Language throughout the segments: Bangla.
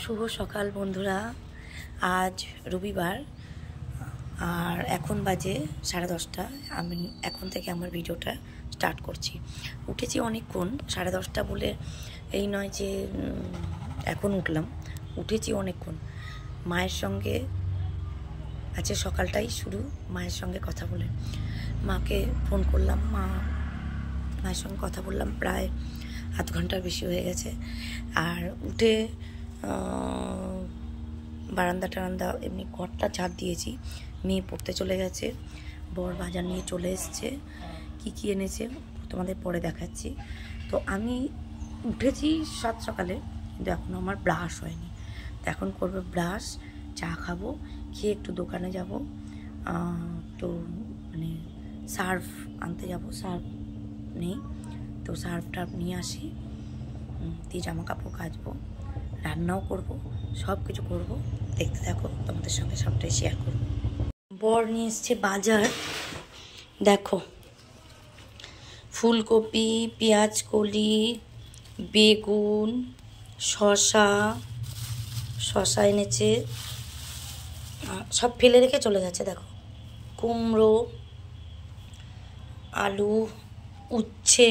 শুভ সকাল বন্ধুরা। আজ রবিবার আর এখন বাজে 10:30। আমি এখন থেকে আমার ভিডিওটা স্টার্ট করছি। উঠেছি অনেকক্ষণ, 10:30 বলে এই নয় যে এখন উঠলাম, উঠেছি অনেকক্ষণ। মায়ের সঙ্গে আজকে সকালটাই শুরু মায়ের সঙ্গে কথা বলে। মাকে ফোন করলাম, মায়ের সঙ্গে কথা বললাম, প্রায় আধ ঘন্টার বেশি হয়ে গেছে। আর উঠে বারান্দা টারান্দা এমনি ঘরটা ঝাড় দিয়েছি। মেয়ে পড়তে চলে গেছে, বর বাজার নিয়ে চলে এসছে। কি এনেছে তোমাদের পরে দেখাচ্ছি। তো আমি উঠেছি সকালে, কিন্তু এখনও আমার ব্রাশ হয়নি। তো এখন করবো ব্রাশ, চা খাবো, খেয়ে একটু দোকানে যাব, তো মানে সার্ফ আনতে যাব। সার্ফ নেই, তো সার্ফ টার্ফ নিয়ে আসি, দিয়ে জামা কাপড় কাচবো, রান্নাও করব, সব কিছু করবো। দেখতে থাকো, তোমাদের সঙ্গে সবটাই শেয়ার করবো। বর নিয়ে এসছে বাজার, দেখো ফুলকপি, পেঁয়াজ কলি, বেগুন, শশা এনেছে, সব ফেলে রেখে চলে গেছে। দেখো কুমড়ো, আলু, উচ্ছে,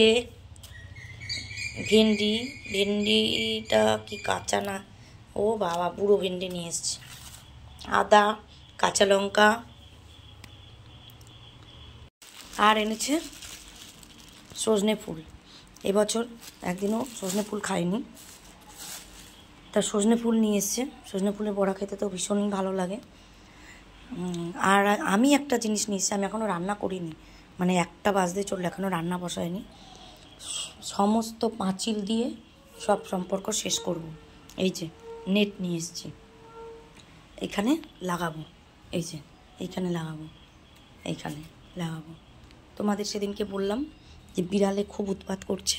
ভেন্ডিটা কি কাঁচা না, ও বাবা বুড়ো ভেন্ডি নিয়ে এসছে, আদা, কাঁচা লঙ্কা, আর এনেছে সজনে ফুল। এবছর একদিনও সজনে ফুল খাইনি, তা সজনে ফুল নিয়ে এসছে। সজনে ফুলের বড়া খেতে তো ভীষণই ভালো লাগে। আর আমি একটা জিনিস নিয়ে এসছি, আমি এখনও রান্না করিনি, মানে 1টা বাজতে চললো, এখনও রান্না বসায়নি। সমস্ত পাঁচিল দিয়ে সব সম্পর্ক শেষ করব। এই যে নেট নিয়ে এসেছি, এখানে লাগাবো, এই যে এইখানে লাগাবো, এইখানে লাগাবো। তোমাদের সেদিনকে বললাম যে বিড়ালে খুব উৎপাত করছে,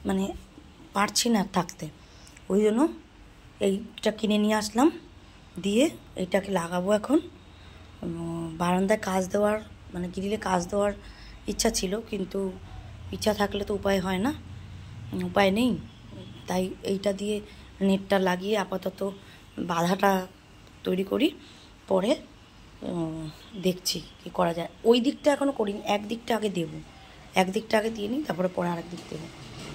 মানে পারছি না থাকতে, ওই জন্য এইটা কিনে নিয়ে আসলাম, দিয়ে এইটাকে লাগাবো। এখন বারান্দায় কাজ দেওয়ার, মানে গ্রিলে কাজ দেওয়ার ইচ্ছা ছিল, কিন্তু ইচ্ছা থাকলে তো উপায় হয় না, উপায় নেই। তাই এইটা দিয়ে নেটটা লাগিয়ে আপাতত বাধাটা তৈরি করি, পরে দেখছি কি করা যায়। ওই দিকটা এখনও করিনি, একদিকটা আগে দেবো, একদিকটা আগে দিয়ে নিই, তারপরে পরে আরেক দিক দেবো।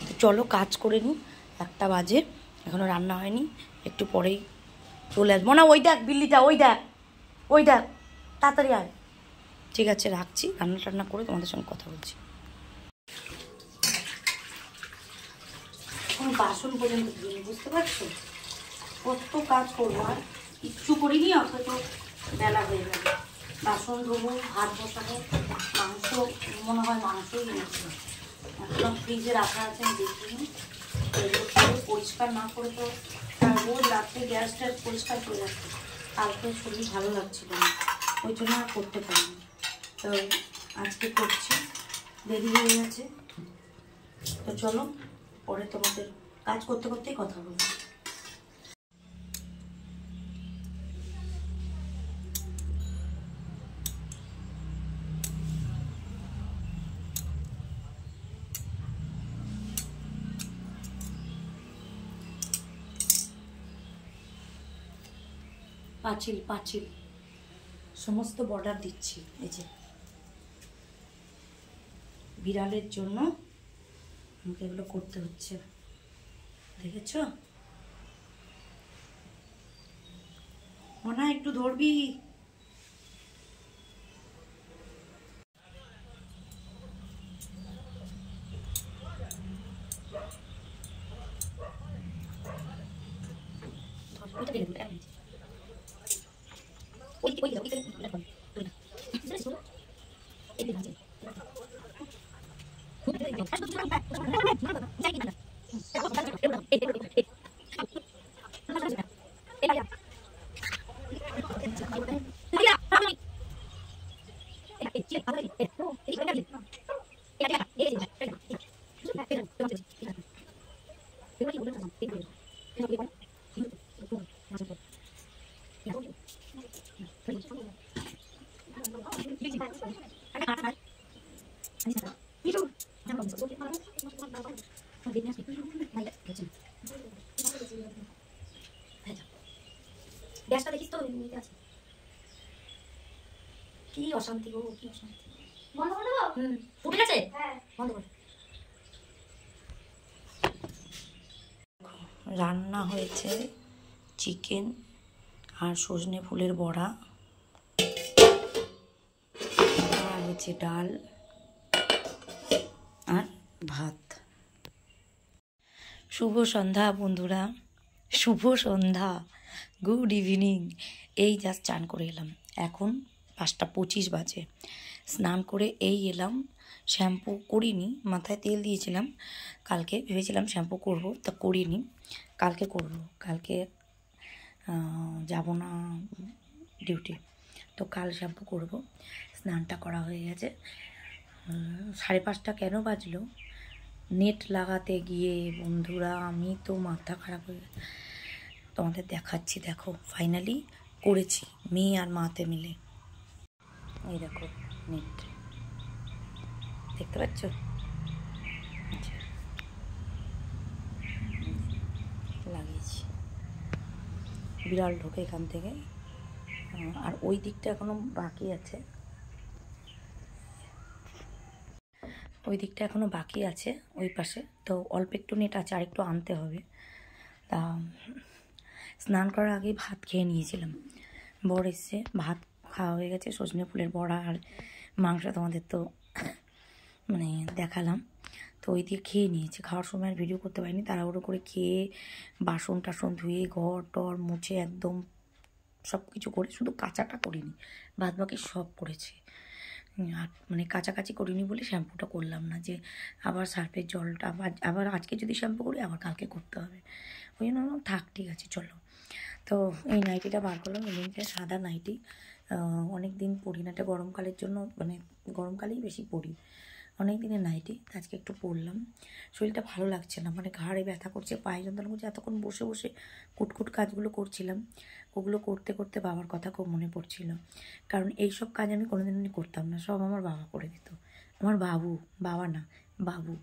তো চলো কাজ করে নিই, 1টা বাজে, এখনও রান্না হয়নি, একটু পরেই চলে আসবো। না ওই দেখ বিল্লিটা, ওই দেখ তাড়াতাড়ি আয়। ঠিক আছে, রাখছি, রান্না টান্না করে তোমাদের সঙ্গে কথা বলছি। কোনো বাসন পর্যন্ত দিইনি, বুঝতে পারছো কত কাজ করবো, আর কিচ্ছু করিনি, অথচ বেলা হয়ে যাবে। বাসন ধোবো, ভাত বসাবো, মাংস মনে হয় মাংসই এনেছে, একদম ফ্রিজে রাখা আছে, আমি দেখিনি। পরিষ্কার না করে তো রোজ রাত্রে গ্যাস ট্যাস পরিষ্কার করে রাখতে, কালকে শরীর ভালো লাগছিল না, ওই জন্য আর করতে পারিনি। তো আজকে করছি, দেরি হয়ে গেছে। তো চলো পরে তোমাদের কাজ করতে করতেই কথা বলবো। পাঁচিল সমস্ত বর্ডার দিচ্ছি, এই যে বিড়ালের জন্য আমাকে এগুলো করতে হচ্ছে, দেখেছ? মনে হয় একটু ধরবি। কি অশান্তি গো, কি অশান্তি। বন্ধ করে দেবো? ফুটে গেছে? হ্যাঁ বন্ধ করে। রান্না হয়েছে চিকেন আর সজনে ফুলের বড়া, আর হচ্ছে ডাল আর ভাত। শুভ সন্ধ্যা বন্ধুরা, শুভ সন্ধ্যা, গুড ইভিনিং। এই জাস্ট চান করে এলাম, এখন 5:25 বাজে। স্নান করে এই এলাম, শ্যাম্পু করিনি, মাথায় তেল দিয়েছিলাম কালকে, ভেবেছিলাম শ্যাম্পু করব, তা করিনি, কালকে করব। কালকে যাব না ডিউটি, তো কাল শ্যাম্পু করব। স্নানটা করা হয়ে গেছে। 5:30 কেন বাজলো, নেট লাগাতে গিয়ে বন্ধুরা আমি তো মাথা খারাপ হয়ে গেছে। তোমাদের দেখাচ্ছি, দেখো ফাইনালি করেছি মেয়ে আর মাতে মিলে। এই দেখো নেট দেখতে পাচ্ছ, লাগিয়েছি। বিড়াল ঢোকে এখান থেকে, আর ওই দিকটা এখনো বাকি আছে, ওই দিকটা এখনো বাকি আছে ওই পাশে, তো অল্প একটু নেট আছে, আর একটু আনতে হবে। তা স্নান করার আগেই ভাত খেয়ে নিয়েছিলাম, বর এসছে, ভাত খাওয়া হয়ে গেছে। সজনে ফুলের বড়া আর মাংস তোমাদের তো মানে দেখালাম, তো ওই দিয়ে খেয়ে নিয়েছি। খাওয়ার সময় আর ভিডিও করতে পারিনি, তাড়াহুড়ো করে খেয়ে বাসন টাসন ধুয়ে ঘর টর মুছে একদম সব কিছু করে, শুধু কাঁচাটা করিনি, বাদ বাকি সব করেছি। আর মানে কাছাকাছি করিনি বলে শ্যাম্পুটা করলাম না, যে আবার সার্ফের জলটা আবার আজকে যদি শ্যাম্পু করি আবার কালকে করতে হবে, ওই জন্য থাক ঠিক আছে চলো। তো এই নাইটিটা বার করলাম, এমনিতে সাদা নাইটি, অনেক দিন পরি না, এটা গরমকালের জন্য, মানে গরমকালেই বেশি পরি, অনেক দিনের নাইটি, আজকে একটু পরলাম। শরীরটা ভালো লাগছে না, মানে ঘাড়ে ব্যথা করছে, পায়ে যন্ত্রণা করছে। এতক্ষণ বসে বসে কুটকুট কাজগুলো করছিলাম, ওগুলো করতে করতে বাবার কথা খুব মনে পড়ছিল, কারণ এইসব কাজ আমি কোনোদিনই করতাম না, সব আমার বাবা করে দিত। আমার বাবু, বাবা না বাবু,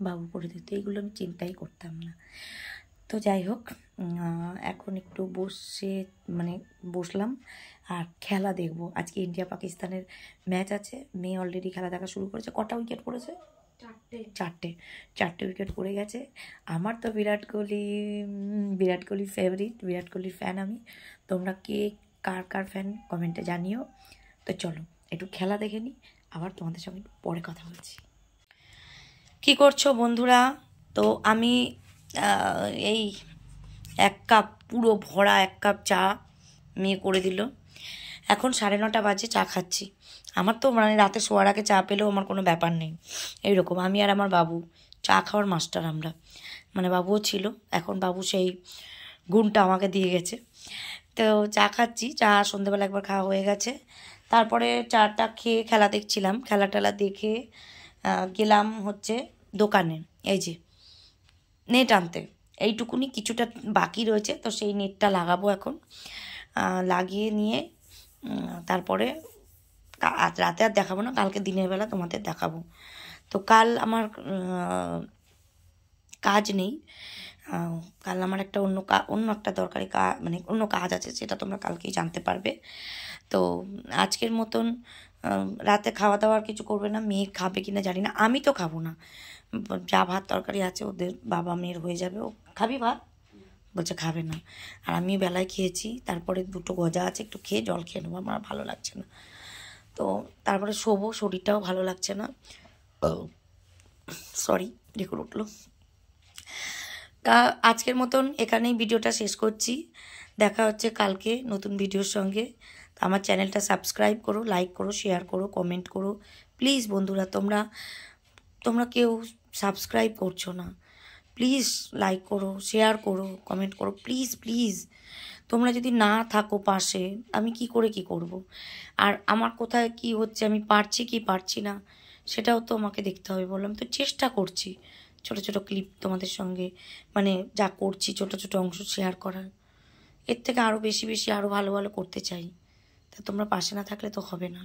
বাবু করে দিত, এইগুলো আমি চিন্তাই করতাম না। তো যাই হোক, এখন একটু বসলাম আর খেলা দেখব। আজকে ইন্ডিয়া পাকিস্তানের ম্যাচ আছে, মেয়ে অলরেডি খেলা দেখা শুরু করেছে। কটা উইকেট পড়েছে? চারটে উইকেট পড়ে গেছে। আমার তো বিরাট কোহলি ফেভারিট, বিরাট কোহলির ফ্যান আমি। তোমরা কে কার ফ্যান কমেন্টে জানিও। তো চলো একটু খেলা দেখে নিই, আবার তোমাদের সঙ্গে পরে কথা বলছি। কি করছো বন্ধুরা? তো আমি এই 1 কাপ, পুরো ভরা 1 কাপ চা মেয়ে করে দিল। এখন 9:30 বাজে, চা খাচ্ছি। আমার তো মানে রাতে শোয়ার আগে চা পেলেও আমার কোনো ব্যাপার নেই, এইরকম। আমি আর আমার বাবু চা খাওয়ার মাস্টার আমরা, মানে বাবুও ছিল, এখন বাবু সেই গুণটা আমাকে দিয়ে গেছে। তো চা খাচ্ছি, চা সন্ধ্যেবেলা একবার খাওয়া হয়ে গেছে। তারপরে চাটা খেয়ে খেলা দেখছিলাম, খেলা দেখে গেলাম হচ্ছে দোকানে, এই যে নেট আনতে। এইটুকুনি কিছুটা বাকি রয়েছে, তো সেই নেটটা লাগাবো এখন। লাগিয়ে নিয়ে তারপরে আজ রাতে আর দেখাবো না, কালকে দিনের বেলা তোমাদের দেখাবো। তো কাল আমার কাজ নেই, কাল আমার একটা অন্য একটা দরকারি মানে অন্য কাজ আছে, সেটা তোমরা কালকেই জানতে পারবে। তো আজকের মতন রাতে খাওয়া দাওয়ার কিছু করবে না, মেয়ে খাবে কিনা জানি না, আমি তো খাবো না। যা ভাত তরকারি আছে ওদের বাবা মেয়ের হয়ে যাবে। ও খাবি ভাত? বলছে খাবে না। আর আমি বেলায় খেয়েছি, তারপরে 2টো গজা আছে, একটু খেয়ে জল খেয়ে নেবো, আমার ভালো লাগছে না। তো তারপরে শোবো, শরীরটাও ভালো লাগছে না, সরি রেকর্ড উঠলো। তা আজকের মতন এখানেই ভিডিওটা শেষ করছি, দেখা হচ্ছে কালকে নতুন ভিডিওর সঙ্গে। আমার চ্যানেলটা সাবস্ক্রাইব করো, লাইক করো, শেয়ার করো, কমেন্ট করো প্লিজ। বন্ধুরা তোমরা কেউ সাবস্ক্রাইব করছো না, প্লিজ লাইক করো, শেয়ার করো, কমেন্ট করো, প্লিজ। তোমরা যদি না থাকো পাশে, আমি কি করব? আর আমার কোথায় কি হচ্ছে, আমি পারছি কি পারছি না, সেটাও তো আমাকে দেখতে হবে। বললাম তো চেষ্টা করছি ছোট ছোট ক্লিপ তোমাদের সঙ্গে, মানে যা করছি ছোট ছোট অংশ শেয়ার করার। এর থেকে আরও বেশি আরও ভালো করতে চাই, তা তোমরা পাশে না থাকলে তো হবে না।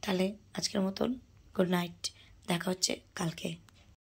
তাহলে আজকের মতন গুড নাইট, দেখা হচ্ছে কালকে।